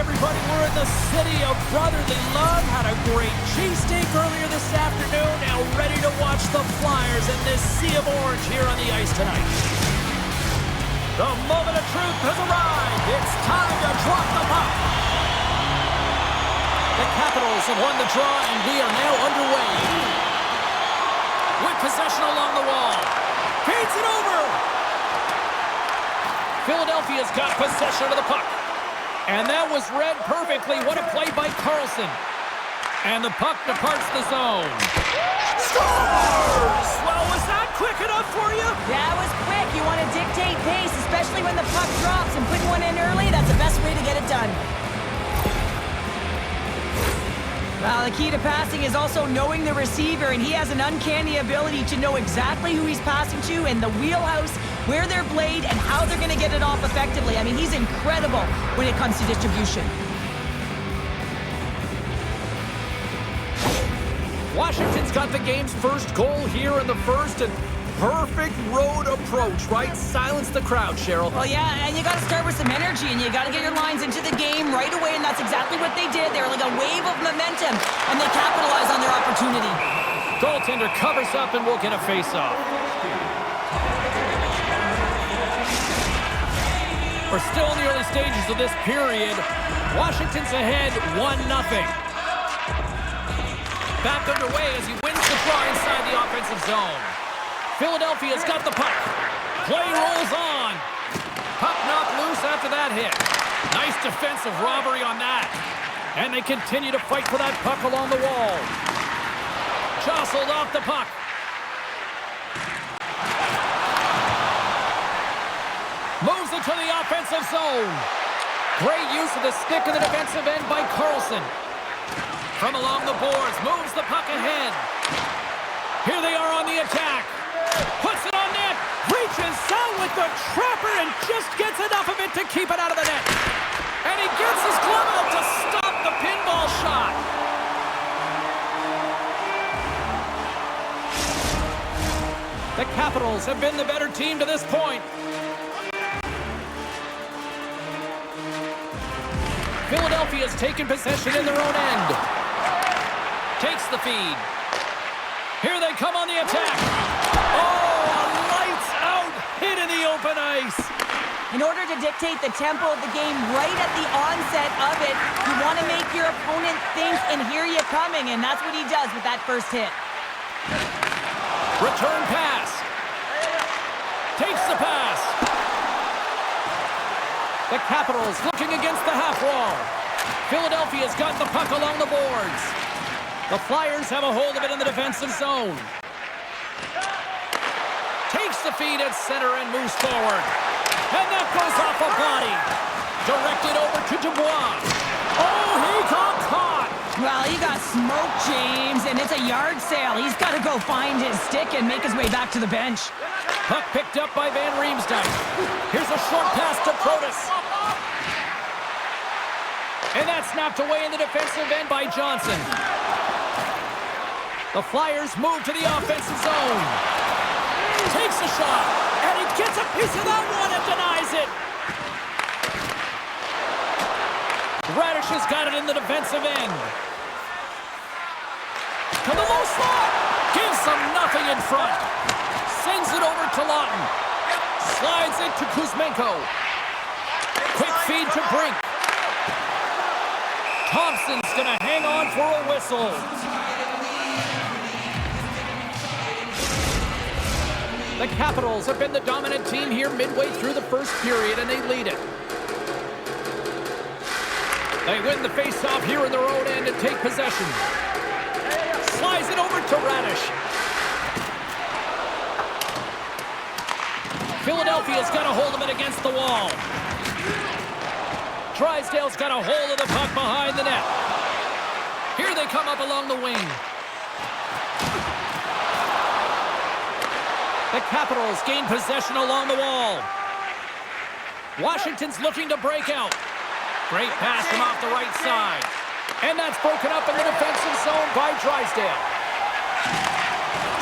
everybody, we're in the city of brotherly love. Had a great cheesesteak earlier this afternoon. Now ready to watch the Flyers in this sea of orange here on the ice tonight. The moment of truth has arrived. It's time to drop the puck. The Capitals have won the draw, and we are now underway. With possession along the wall. Feeds it over. Philadelphia's got possession of the puck. And that was read perfectly. What a play by Carlson. And the puck departs the zone. Scores! Well, was that quick enough for you? Yeah, it was quick. You want to dictate pace, especially when the puck drops, and putting one in early, that's the best way to get it done. Well, the key to passing is also knowing the receiver, and he has an uncanny ability to know exactly who he's passing to and the wheelhouse, where their blade, and how they're going to get it off effectively. I mean, he's incredible when it comes to distribution. Washington's got the game's first goal here in the first, and perfect road approach, right? Silence the crowd, Cheryl. Well, yeah, and you got to start with some energy, and you got to get your lines into the game right away, and that's exactly what they did. They were like a wave of momentum, and they capitalized on their opportunity. Goaltender covers up, and we'll get a face-off. We're still in the early stages of this period. Washington's ahead 1-0. Back underway as he wins the draw inside the offensive zone. Philadelphia's got the puck. Play rolls on. Puck knocked loose after that hit. Nice defensive robbery on that. And they continue to fight for that puck along the wall. Jostled off the puck. Moves it to the offensive zone. Great use of the stick in the defensive end by Carlson. From along the boards, moves the puck ahead. Here they are on the attack. Puts it on net. Reaches out with the trapper and just gets enough of it to keep it out of the net. And he gets his glove out to stop the pinball shot. The Capitals have been the better team to this point. Philadelphia's taken possession in their own end. Takes the feed. Here they come on the attack. Oh, a lights-out hit in the open ice. In order to dictate the tempo of the game right at the onset of it, you want to make your opponent think and hear you coming, and that's what he does with that first hit. Return pass. Takes the pass. The Capitals looking against the half wall. Philadelphia's got the puck along the boards. The Flyers have a hold of it in the defensive zone. Takes the feed at center and moves forward. And that goes off a body. Directed over to Dubois. Oh, he got caught. Well, he got smoked, James, and it's a yard sale. He's got to go find his stick and make his way back to the bench. Puck picked up by Van Riemsdyk. Here's a short pass to Protas. And that's knocked away in the defensive end by Johnson. The Flyers move to the offensive zone. Takes a shot, and he gets a piece of that one and denies it. Radish has got it in the defensive end. To the low slot. Gives them nothing in front. Sends it over to Lawton. Slides it to Kuzmenko. Quick feed to Brink. Thompson's going to hang on for a whistle. The Capitals have been the dominant team here midway through the first period, and they lead it. They win the face-off here in their own end and take possession. Slides it over to Radish. Philadelphia's got a hold of it against the wall. Drysdale's got a hold of the puck behind the net. Here they come up along the wing. The Capitals gain possession along the wall. Washington's looking to break out. Great pass from off the right side. And that's broken up in the defensive zone by Drysdale.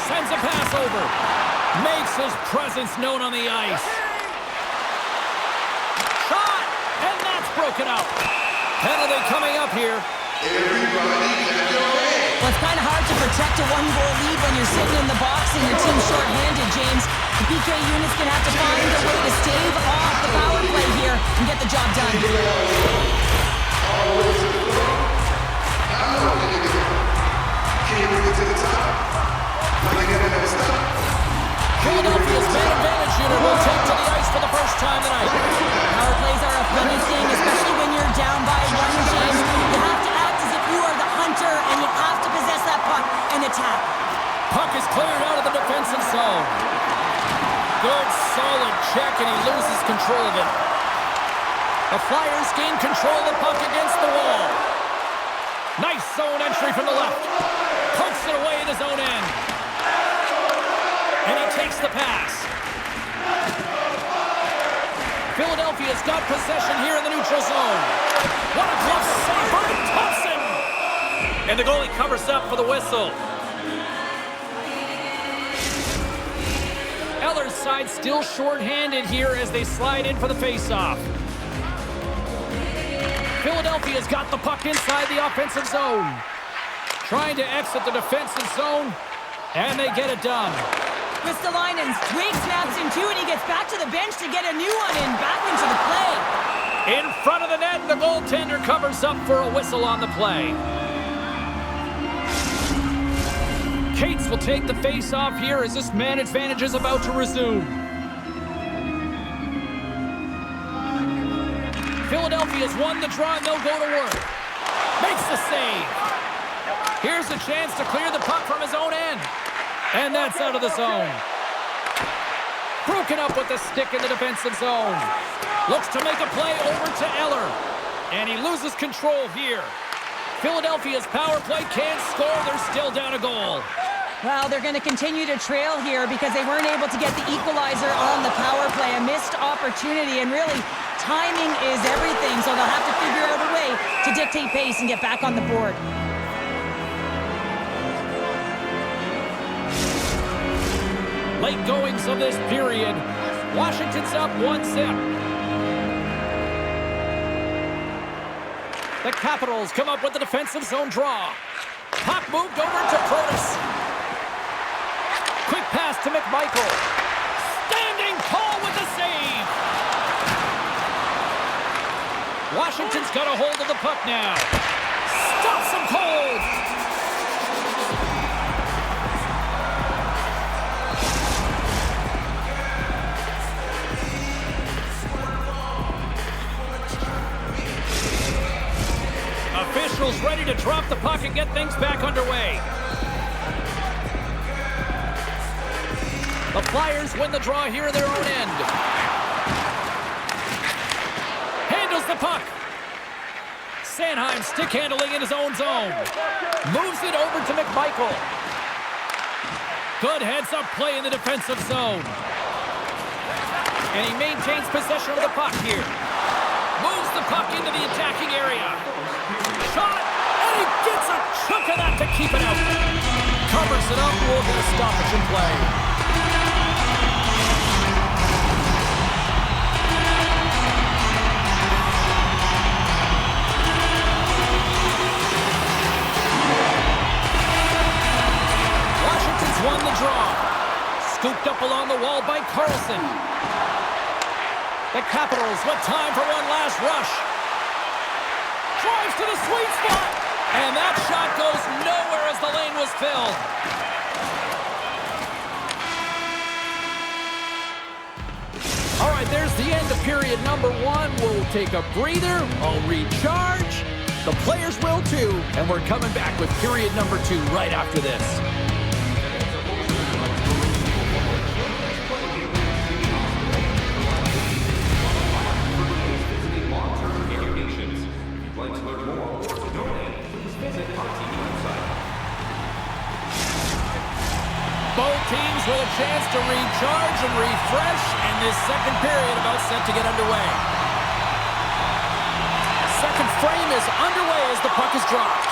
Sends a pass over. Makes his presence known on the ice. Shot! And that's broken up. Penalty coming up here. Well, it's kind of hard to protect a one-goal lead when you're sitting in the box and your team's short-handed, James. The PK unit's going to have to find a way to stave off the power play here and get the job done. Philadelphia's man advantage unit will take to the ice for the first time tonight. Power plays are a funny thing, especially when you're down by one, James. You have to act as if you are the hunter, and you have to possess that puck and attack. Puck is cleared out of the defensive zone. Good, solid check, and he loses control of it. The Flyers gain control of the puck against the wall. Nice zone entry from the left. Pokes it away at his own end. And he takes the pass. Philadelphia's got possession here in the neutral zone. What a glove save by Thompson! And the goalie covers up for the whistle. Eller's side still short-handed here as they slide in for the face-off. Philadelphia's got the puck inside the offensive zone. Trying to exit the defensive zone, and they get it done. Ristolainen's twig snaps in two, and he gets back to the bench to get a new one in, back into the play. In front of the net, the goaltender covers up for a whistle on the play. Cates will take the face-off here as this man advantage is about to resume. Philadelphia's won the draw, and they'll go to work. Makes the save. Here's a chance to clear the puck from his own end. And that's out of the zone. Broken up with the stick in the defensive zone. Looks to make a play over to Eller. And he loses control here. Philadelphia's power play can't score. They're still down a goal. Well, they're going to continue to trail here because they weren't able to get the equalizer on the power play. A missed opportunity, and really, timing is everything, so they'll have to figure out a way to dictate pace and get back on the board. Late goings of this period. Washington's up 1-0. The Capitals come up with the defensive zone draw. Puck moved over to Protas. Quick pass to McMichael. Standing tall with the save. Washington's got a hold of the puck now. Stops him cold. Officials ready to drop the puck and get things back underway. The Flyers win the draw here in their own end. Handles the puck. Sanheim stick handling in his own zone. Moves it over to McMichael. Good heads-up play in the defensive zone. And he maintains possession of the puck here. Moves the puck into the attacking area. Shot, and he gets a chunk of that to keep it out. Covers it up, we'll get a stoppage in play. Washington's won the draw. Scooped up along the wall by Carlson. The Capitals with time for one last rush. Drives to the sweet spot. And that shot goes nowhere as the lane was filled. All right, there's the end of period number one. We'll take a breather. I'll recharge. The players will too. And we're coming back with period number two right after this. Both teams with a chance to recharge and refresh, and this second period about set to get underway. Second frame is underway as the puck is dropped.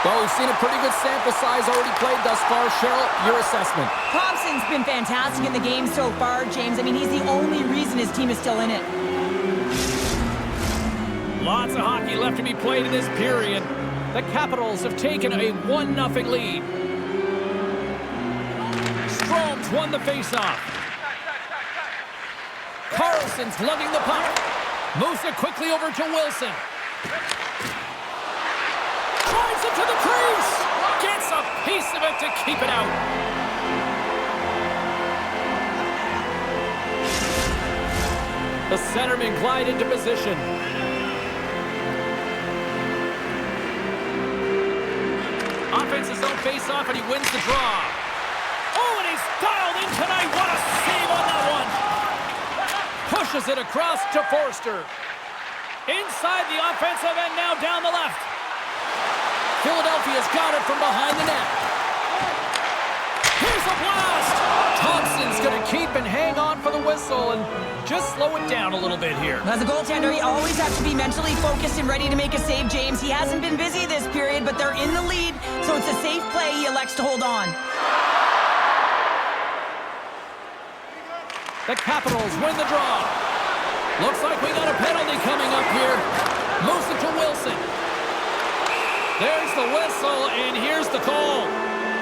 Well, we've seen a pretty good sample size already played thus far. Cheryl, your assessment. Thompson's been fantastic in the game so far, James. I mean, he's the only reason his team is still in it. Lots of hockey left to be played in this period. The Capitals have taken a 1-0 lead. Strome's won the faceoff. Carlson's lugging the puck. Moves it quickly over to Wilson. Drives it to the crease. Gets a piece of it to keep it out. The centerman glide into position. Offense's own face-off, and he wins the draw. Oh, and he's dialed in tonight. What a save on that one. Pushes it across to Forster. Inside the offensive end now down the left. Philadelphia's got it from behind the net. Here's a blast. Thompson's going to keep and hang on for the whistle and just slow it down a little bit here. As a goaltender, he always has to be mentally focused and ready to make a save, James. He hasn't been busy this period, but they're in the lead, so it's a safe play. He elects to hold on. The Capitals win the draw. Looks like we got a penalty coming up here. Moves it to Wilson. There's the whistle, and here's the call.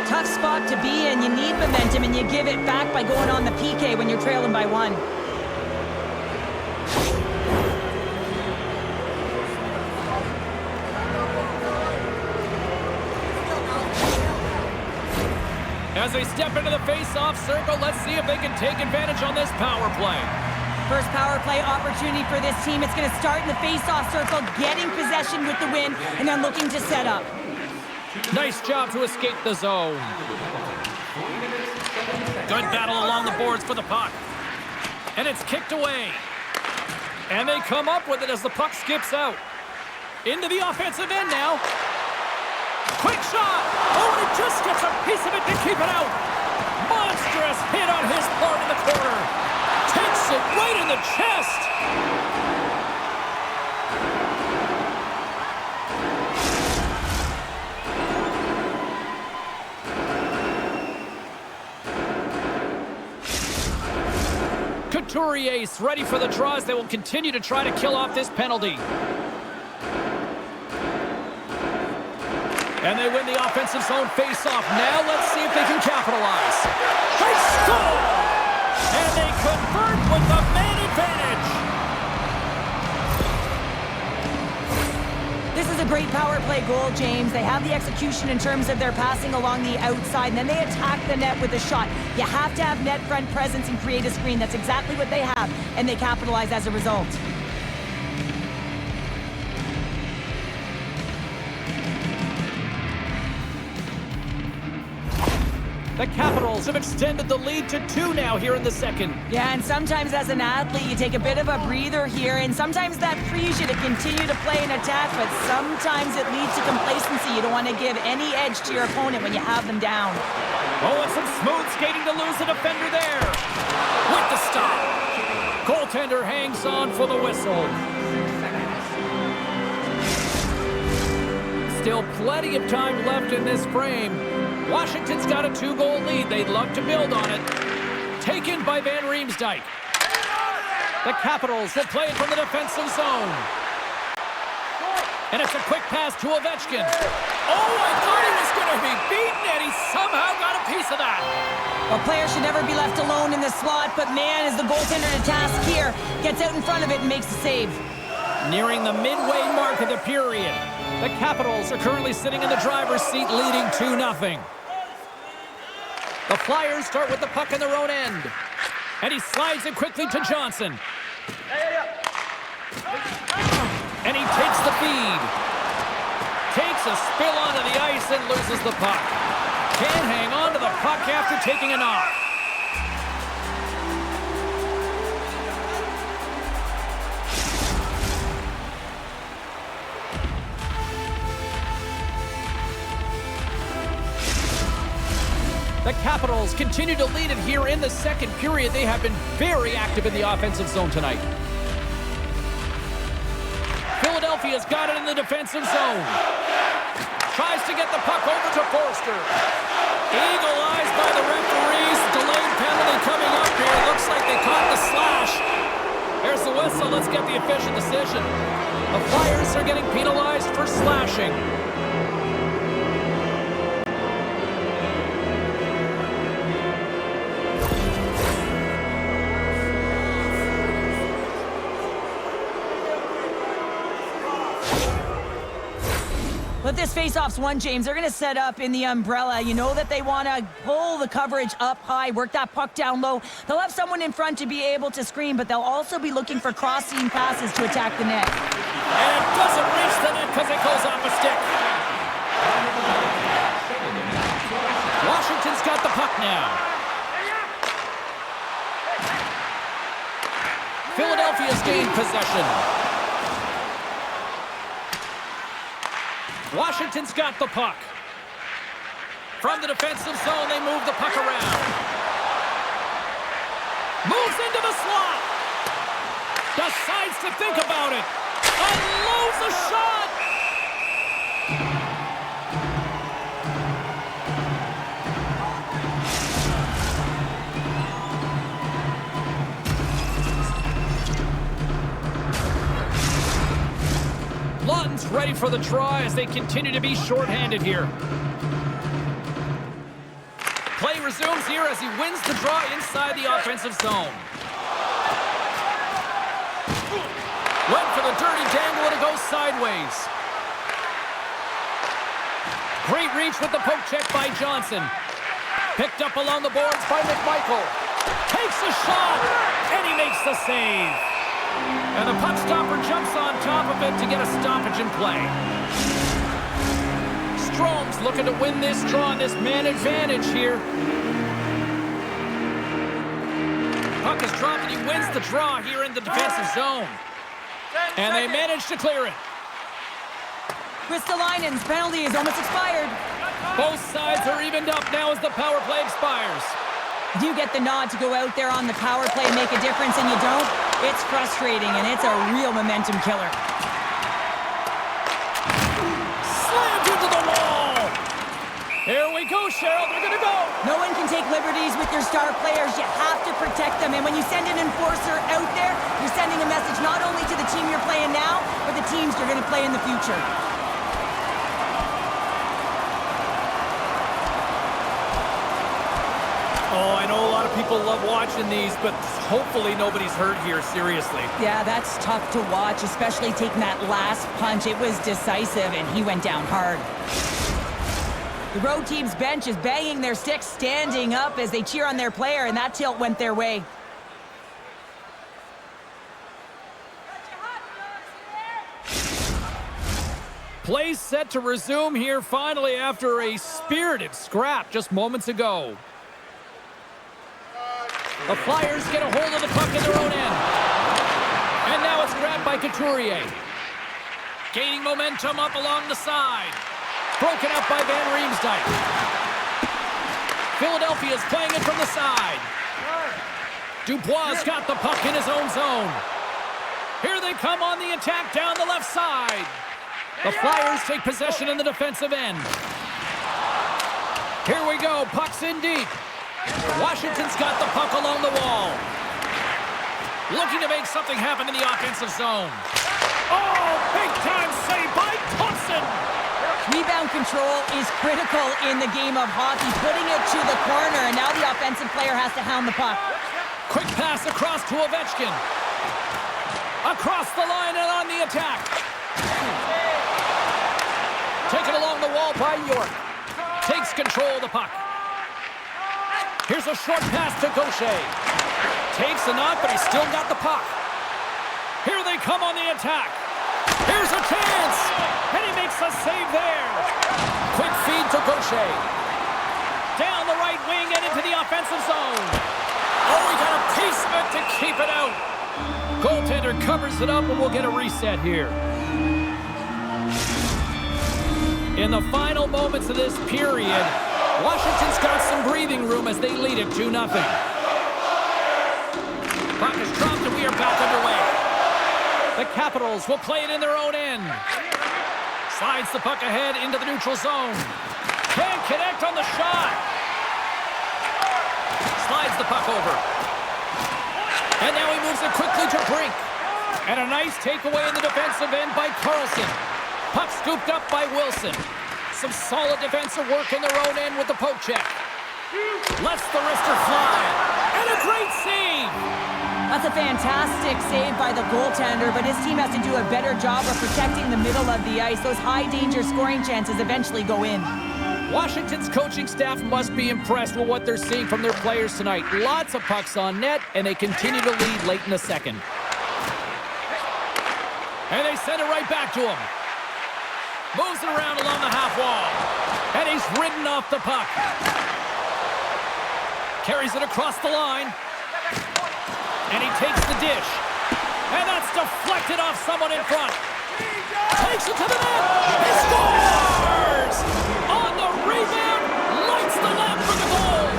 Tough spot to be in. You need momentum, and you give it back by going on the PK when you're trailing by 1. As they step into the face-off circle, let's see if they can take advantage on this power play. First power play opportunity for this team. It's going to start in the face-off circle, getting possession with the win, and then looking to set up. Nice job to escape the zone. Good battle along the boards for the puck. And it's kicked away. And they come up with it as the puck skips out. Into the offensive end now. Quick shot! Oh, and it just gets a piece of it to keep it out. Monstrous hit on his part in the corner. Takes it right in the chest. Couturier's ready for the draws. They will continue to try to kill off this penalty. And they win the offensive zone face-off. Now let's see if they can capitalize. They score! And they convert with the man advantage. This is a great power play goal, James. They have the execution in terms of their passing along the outside, and then they attack the net with a shot. You have to have net front presence and create a screen. That's exactly what they have, and they capitalize as a result. The Capitals have extended the lead to 2 now here in the second. Yeah, and sometimes as an athlete, you take a bit of a breather here, and sometimes that frees you to continue to play and attack, but sometimes it leads to complacency. You don't want to give any edge to your opponent when you have them down. Oh, and some smooth skating to lose the defender there. With the stop. Goaltender hangs on for the whistle. Still plenty of time left in this frame. Washington's got a 2-goal lead. They'd love to build on it. Taken by Van Riemsdyk. The Capitals will play it from the defensive zone. And it's a quick pass to Ovechkin. Oh, I thought he was going to be beaten, and he somehow got a piece of that. A player should never be left alone in the slot, but man, is the goaltender to task here. Gets out in front of it and makes the save. Nearing the midway mark of the period. The Capitals are currently sitting in the driver's seat, leading 2-0. The Flyers start with the puck in their own end. And he slides it quickly to Johnson. And he takes the feed. Takes a spill onto the ice and loses the puck. Can't hang on to the puck after taking a knock. The Capitals continue to lead it here in the second period. They have been very active in the offensive zone tonight. Philadelphia's got it in the defensive zone. Tries to get the puck over to Forster. Eagle eyes by the referees. Delayed penalty coming up here. Looks like they caught the slash. There's the whistle. Let's get the official decision. The Flyers are getting penalized for slashing. But this faceoff's won, James. They're going to set up in the umbrella. You know that they want to pull the coverage up high, work that puck down low. They'll have someone in front to be able to screen, but they'll also be looking for cross-seam passes to attack the net. And it doesn't reach the net because it goes off a stick. Washington's got the puck now. Philadelphia's gained possession. Washington's got the puck. From the defensive zone, they move the puck around. Moves into the slot. Decides to think about it. Unloads a shot. Lawton's ready for the try as they continue to be shorthanded here. Play resumes here as he wins the draw inside the offensive zone. Went for the dirty dangle and it goes sideways. Great reach with the poke check by Johnson. Picked up along the boards by McMichael. Takes a shot and he makes the save. And the puck stopper jumps on top of it to get a stoppage in play. Strome's looking to win this draw on this man advantage here. Puck is dropped and he wins the draw here in the defensive zone. And they manage to clear it. Kristalainen's penalty is almost expired. Both sides are evened up now as the power play expires. You get the nod to go out there on the power play and make a difference, and you don't. It's frustrating, and it's a real momentum killer. Slammed into the wall. Here we go, Cheryl. They're going to go. No one can take liberties with your star players. You have to protect them, and when you send an enforcer out there, you're sending a message not only to the team you're playing now, but the teams you're going to play in the future. Oh, I know a lot of people love watching these, but hopefully nobody's hurt here, seriously. Yeah, that's tough to watch, especially taking that last punch. It was decisive, and he went down hard. The road team's bench is banging their sticks, standing up as they cheer on their player, and that tilt went their way. Play set to resume here finally after a spirited scrap just moments ago. The Flyers get a hold of the puck in their own end. And now it's grabbed by Couturier. Gaining momentum up along the side. Broken up by Van Riemsdyk. Philadelphia's playing it from the side. Dubois got the puck in his own zone. Here they come on the attack down the left side. The Flyers take possession in the defensive end. Here we go, puck's in deep. Washington's got the puck along the wall. Looking to make something happen in the offensive zone. Oh, big-time save by Thompson. Rebound control is critical in the game of hockey, putting it to the corner, and now the offensive player has to hound the puck. Quick pass across to Ovechkin. Across the line and on the attack. Taken along the wall by York. Takes control of the puck. Here's a short pass to Gaucher. Takes a knock, but he's still got the puck. Here they come on the attack. Here's a chance, and he makes a save there. Quick feed to Gaucher. Down the right wing and into the offensive zone. Oh, he got a piece of it to keep it out. Goaltender covers it up, and we'll get a reset here. In the final moments of this period, Washington's got some breathing room as they lead it 2-0. Puck is dropped and we are back underway. The Capitals will play it in their own end. Slides the puck ahead into the neutral zone. Can't connect on the shot. Slides the puck over. And now he moves it quickly to Brink. And a nice takeaway in the defensive end by Carlson. Puck scooped up by Wilson. Some solid defensive work in their own end with the poke check. Lets the wrister fly. And a great save! That's a fantastic save by the goaltender, but his team has to do a better job of protecting the middle of the ice. Those high-danger scoring chances eventually go in. Washington's coaching staff must be impressed with what they're seeing from their players tonight. Lots of pucks on net, and they continue to lead late in the second. And they send it right back to him. Moves it around along the half wall. And he's ridden off the puck. Carries it across the line. And he takes the dish. And that's deflected off someone in front. Takes it to the net. He scores! On the rebound, lights the lamp for the goal.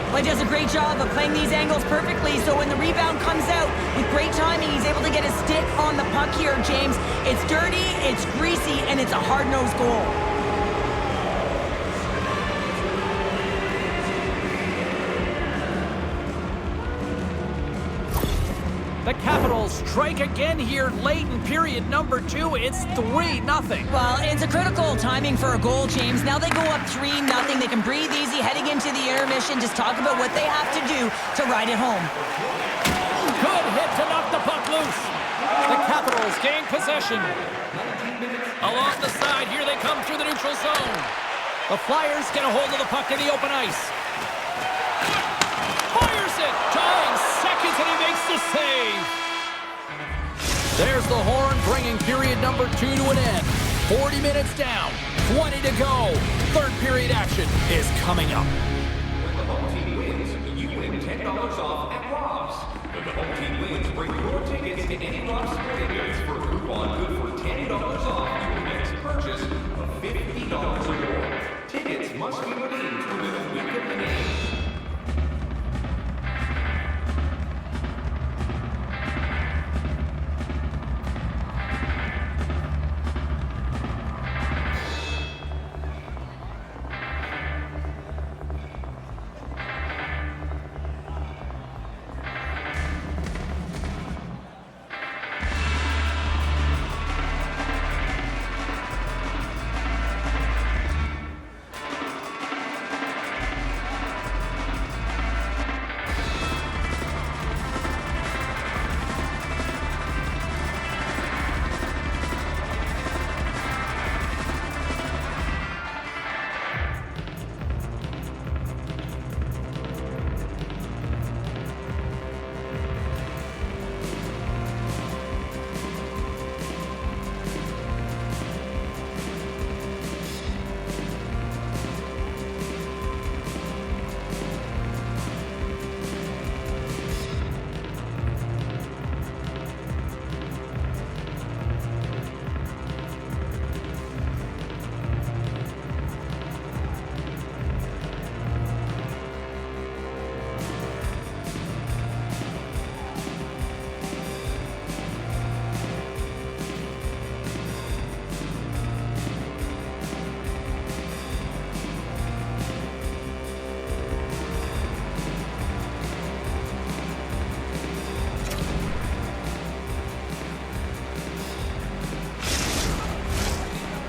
Well, he does a great job of playing these angles perfectly, so when the rebound comes out, with great timing, he's able to get his stick on the puck here, James. It's dirty, it's greasy, and it's a hard-nosed goal. The Capitals strike again here late in period number 2. It's 3-0. Well, it's a critical timing for a goal, James. Now they go up 3-0. They can breathe easy heading into the intermission. Just talk about what they have to do to ride it home. Good hit to knock the puck loose. The Capitals gain possession. Along the side, here they come through the neutral zone. The Flyers get a hold of the puck in the open ice. Fires it, tying seconds, and he makes the save. There's the horn, bringing period number 2 to an end. 40 minutes down, 20 to go. Third period action is coming up. When the home team wins, you win $10 off at Rob's. When the home team wins, bring your tickets to any Rob's sporting goods for a coupon good for $10 off your next purchase of $50 or more. Tickets must be redeemed within a week of the game.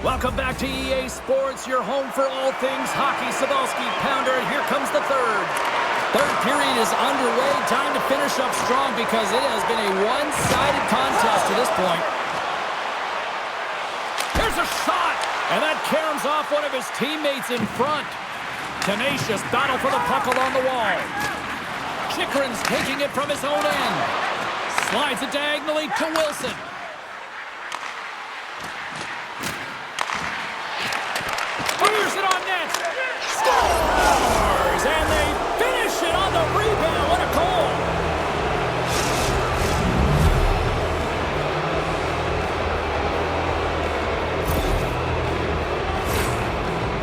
Welcome back to EA Sports, your home for all things hockey. Cybulski, Pounder, and here comes the third. Third period is underway. Time to finish up strong because it has been a one-sided contest to this point. Here's a shot, and that caroms off one of his teammates in front. Tenacious battle for the puck along the wall. Chikrin's taking it from his own end. Slides it diagonally to Wilson. Fires it on net. Scores! And they finish it on the rebound. What a goal!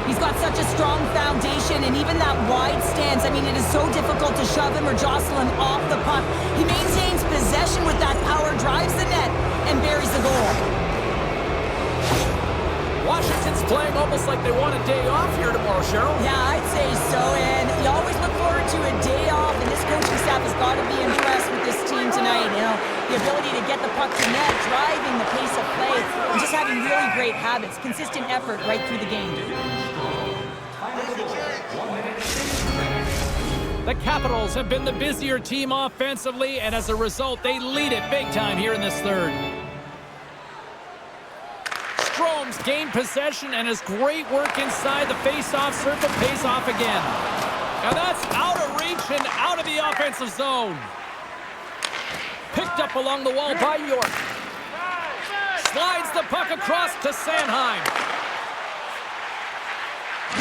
He's got such a strong foundation, and even that wide stance, I mean, it is so difficult to shove him or jostle him off the puck. He maintains possession with that power, drives the net, and buries the goal. Washington's playing almost like they want a day off here tomorrow, Cheryl. Yeah, I'd say so, and you always look forward to a day off, and this coaching staff has got to be impressed with this team tonight. You know, the ability to get the puck to net, driving the pace of play, and just having really great habits, consistent effort right through the game. The Capitals have been the busier team offensively, and as a result, they lead it big time here in this third. Strome's gained possession, and his great work inside the face-off circle pays off again. And that's out of reach and out of the offensive zone. Picked up along the wall by York. Slides the puck across to Sanheim.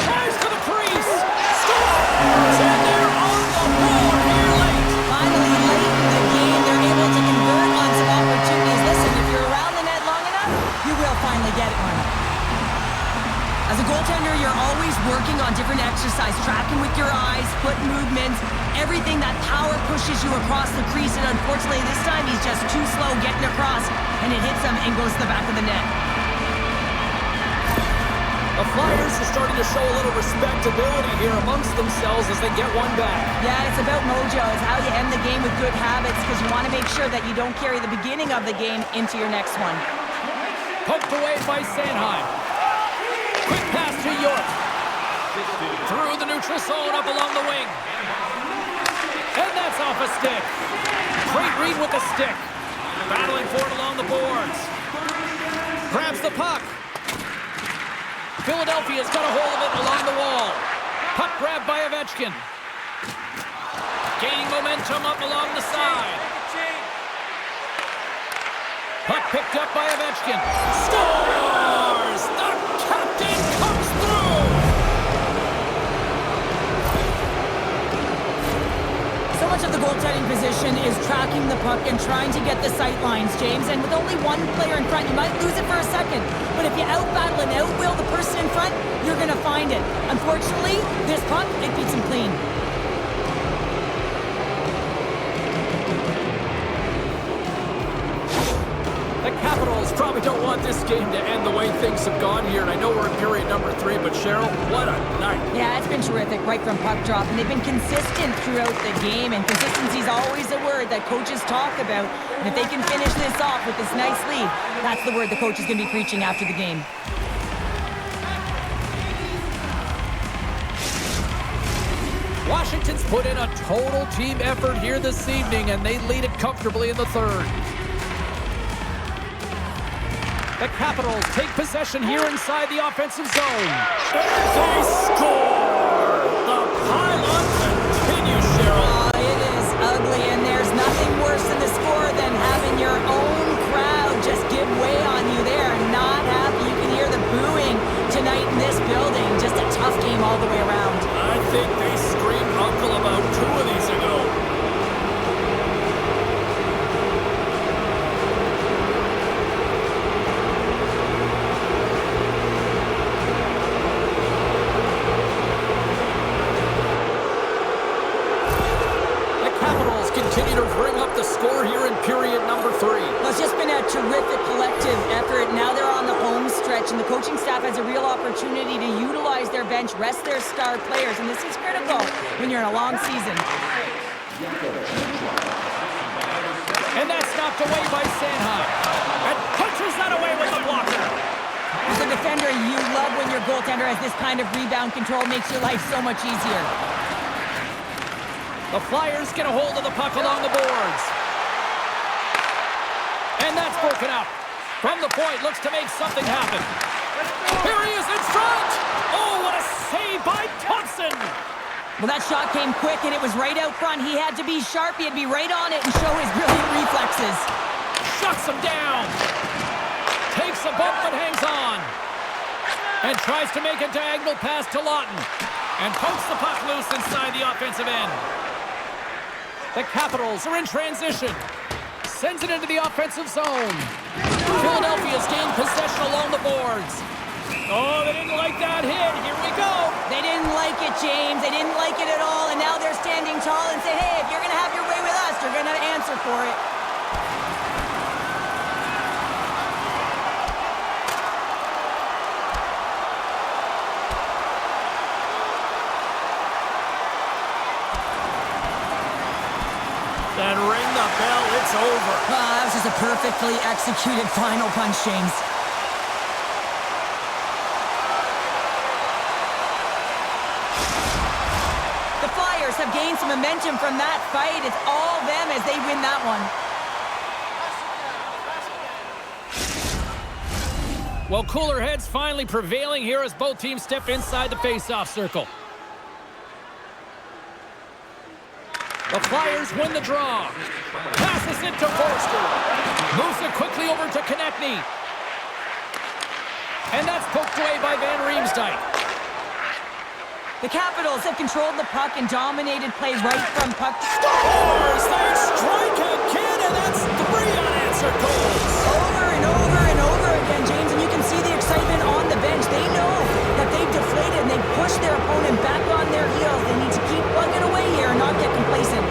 Tries to the crease. Scores! And they're on the board here late. Finally, late in the game, they're able to convert on some opportunities. Listen, if you're around the net long enough, you will finally get one. As a goaltender, you're always working on different exercise, tracking with your eyes, foot movements, everything that power pushes you across the crease, and unfortunately this time he's just too slow getting across, and it hits him and goes to the back of the net. The Flyers are starting to show a little respectability here amongst themselves as they get one back. Yeah, it's about mojo. It's how you end the game with good habits, because you want to make sure that you don't carry the beginning of the game into your next one. Poked away by Sanheim. Quick pass to York. Through the neutral zone up along the wing. And that's off a stick. Great read with the stick. Battling for it along the boards. Grabs the puck. Philadelphia's got a hold of it along the wall. Puck grabbed by Ovechkin. Gaining momentum up along the side. Puck picked up by Ovechkin. Scores! The captain comes through! So much of the goaltending position is tracking the puck and trying to get the sight lines, James. And with only one player in front, you might lose it for a second. But if you out-battle and out-will the person in front, you're going to find it. Unfortunately, this puck, it beats him clean. The Capitals probably don't want this game to end the way things have gone here. And I know we're in period number 3, but Cheryl, what a night. Yeah, it's been terrific right from puck drop. And they've been consistent throughout the game. And consistency is always a word that coaches talk about. And if they can finish this off with this nice lead, that's the word the coach is going to be preaching after the game. Washington's put in a total team effort here this evening, and they lead it comfortably in the third. The Capitals take possession here inside the offensive zone. They score! The pile-up continues, Cheryl. Oh, it is ugly, and there's nothing worse in the score than having your own crowd just give way on you. They are not happy. You can hear the booing tonight in this building. Just a tough game all the way around. I think they screamed uncle about 2 of these ago. Continue to bring up the score here in period number 3. Well, it's just been a terrific collective effort. Now they're on the home stretch, and the coaching staff has a real opportunity to utilize their bench, rest their star players, and this is critical when you're in a long season. And that's knocked away by Sanheim. And punches that away with the blocker. As a defender, you love when your goaltender has this kind of rebound control. Makes your life so much easier. The Flyers get a hold of the puck along the boards. And that's broken up. From the point, looks to make something happen. Here he is in front! Oh, what a save by Thompson! Well, that shot came quick, and it was right out front. He had to be sharp. He had to be right on it and show his brilliant reflexes. Shuts him down. Takes a bump but hangs on. And tries to make a diagonal pass to Lawton. And pokes the puck loose inside the offensive end. The Capitals are in transition. Sends it into the offensive zone. Philadelphia's gained possession along the boards. Oh, they didn't like that hit. Here we go. They didn't like it, James. They didn't like it at all. And now they're standing tall and say, hey, if you're going to have your way with us, you're going to answer for it. and ring the bell. It's over. That was just a perfectly executed final punch, James. The Flyers have gained some momentum from that fight. It's all them as they win that one. Well, cooler heads finally prevailing here as both teams step inside the face-off circle. The Flyers win the draw. Passes it to Forster. Moves it quickly over to Konechny. And that's poked away by Van Riemsdyk. The Capitals have controlled the puck and dominated play right from puck. Scores! They strike again, and that's 3 unanswered goals. Over and over and over again, James, and you can see the excitement on the bench. They know that they've deflated and they've pushed their opponent back on their heels. They need to keep plugging away here and not get complacent.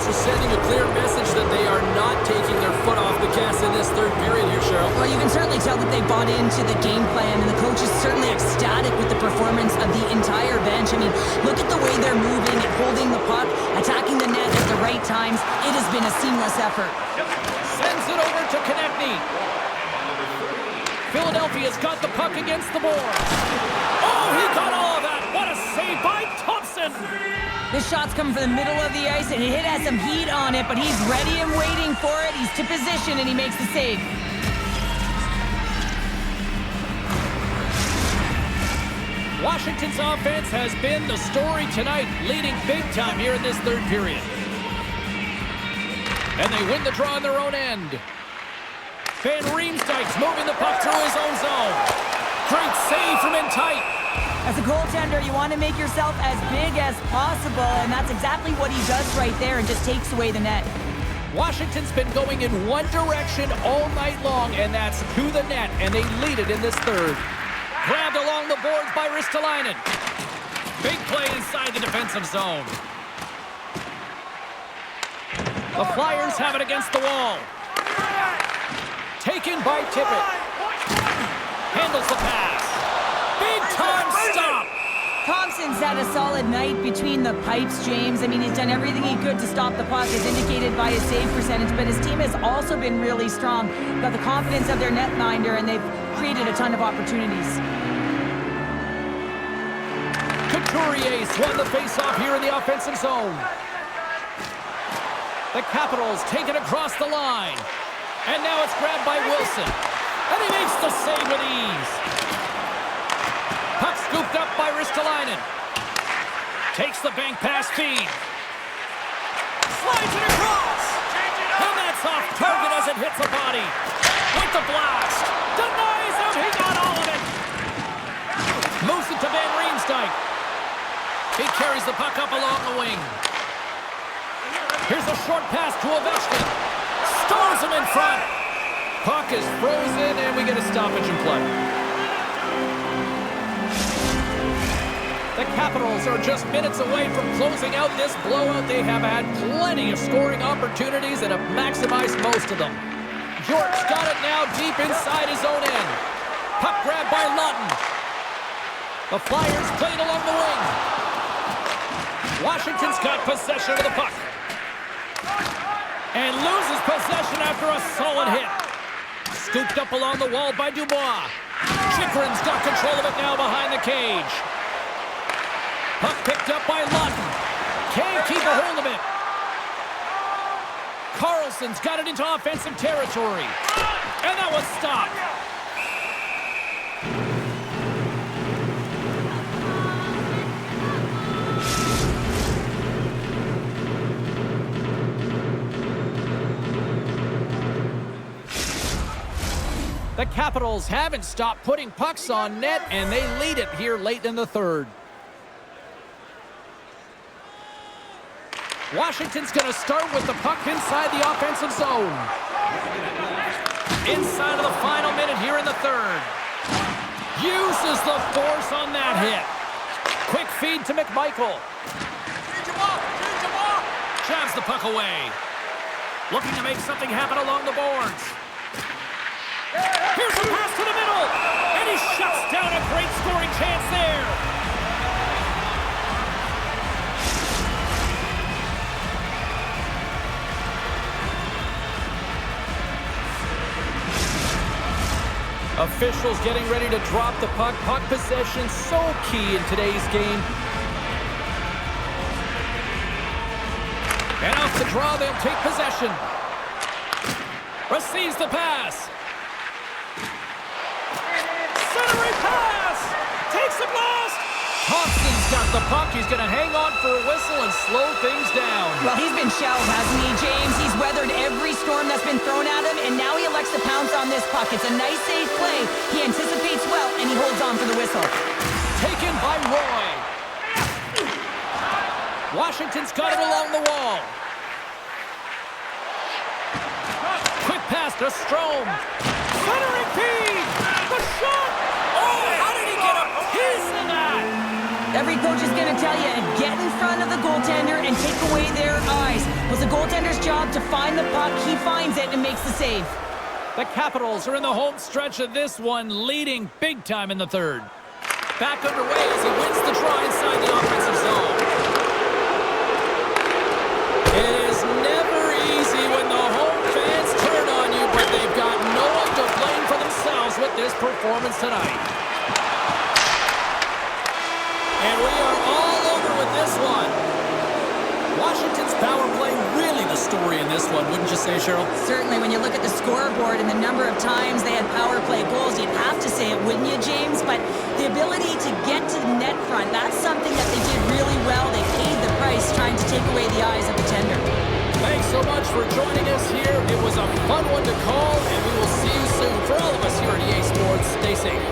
Sending a clear message that they are not taking their foot off the gas in this third period here, Cheryl. Well, you can certainly tell that they bought into the game plan, and the coach is certainly ecstatic with the performance of the entire bench. I mean, look at the way they're moving and holding the puck, attacking the net at the right times. It has been a seamless effort. Sends it over to Konechny. Philadelphia's got the puck against the board. Oh, he got all of that. What a save by Thompson. This shot's coming from the middle of the ice, and it has some heat on it, but he's ready and waiting for it. He's to position, and he makes the save. Washington's offense has been the story tonight, leading big time here in this third period. And they win the draw in their own end. Van Riemsdyk's moving the puck through his own zone. Great save from in tight. As a goaltender, you want to make yourself as big as possible, and that's exactly what he does right there and just takes away the net. Washington's been going in one direction all night long, and that's to the net, and they lead it in this third. Grabbed along the boards by Ristolainen. Big play inside the defensive zone. The Flyers have it against the wall. Taken by Tippett. Handles the pass. Big time stop. Thompson's had a solid night between the pipes, James. I mean, he's done everything he could to stop the puck, as indicated by his save percentage, but his team has also been really strong. Got the confidence of their netminder, and they've created a ton of opportunities. Couturier's won the faceoff here in the offensive zone. The Capitals take it across the line. And now it's grabbed by Wilson. And he makes the save with ease. Puck scooped up by Ristolainen. Takes the bank pass feed. Slides it across. And that's off target as it hits the body. With the blast. Denies him. He got all of it. Moves it to Van Riemsdyk. He carries the puck up along the wing. Here's a short pass to Ovechkin. Stores him in front. Puck is frozen, and we get a stoppage in play. The Capitals are just minutes away from closing out this blowout. They have had plenty of scoring opportunities and have maximized most of them. York's got it now deep inside his own end. Puck grabbed by Lutton. The Flyers played along the wing. Washington's got possession of the puck. And loses possession after a solid hit. Scooped up along the wall by Dubois. Chychrun's got control of it now behind the cage. Puck picked up by Lutton. Can't keep a hold of it. Carlson's got it into offensive territory. And that was stopped. The Capitals haven't stopped putting pucks on net, and they lead it here late in the third. Washington's going to start with the puck inside the offensive zone. Inside of the final minute here in the third. Uses the force on that hit. Quick feed to McMichael. Jabs the puck away. Looking to make something happen along the boards. Here's a pass to the middle. And he shuts down a great scoring chance there. Officials getting ready to drop the puck. Puck possession so key in today's game. And off the draw, they'll take possession. Receives the pass. Centering pass. Takes the blast. Thompson's got the puck. He's going to hang on for a whistle and slow things down. Well, he's been shelled, hasn't he, James? He's weathered every storm that's been thrown at him, and now he elects to pounce on this puck. It's a nice, safe play. He anticipates well, and he holds on for the whistle. Taken by Roy. Washington's got it along the wall. Quick pass to Strome. Centering feed. The shot. Oh, how did he get a piece of that? Every coach is going to tell you, get in front of the goaltender and take away their eyes. It was the goaltender's job to find the puck. He finds it and makes the save. The Capitals are in the home stretch of this one, leading big time in the third. Back underway as he wins the draw inside the offensive zone. It is never easy when the home fans turn on you, but they've got no one to blame for themselves with this performance tonight. And we are all over with this one. Washington's power play really the story in this one, wouldn't you say, Cheryl? Certainly, when you look at the scoreboard and the number of times they had power play goals, you'd have to say it, wouldn't you, James? But the ability to get to the net front, that's something that they did really well. They paid the price trying to take away the eyes of the tender. Thanks so much for joining us here. It was a fun one to call, and we will see you soon. For all of us here at EA Sports, stay safe.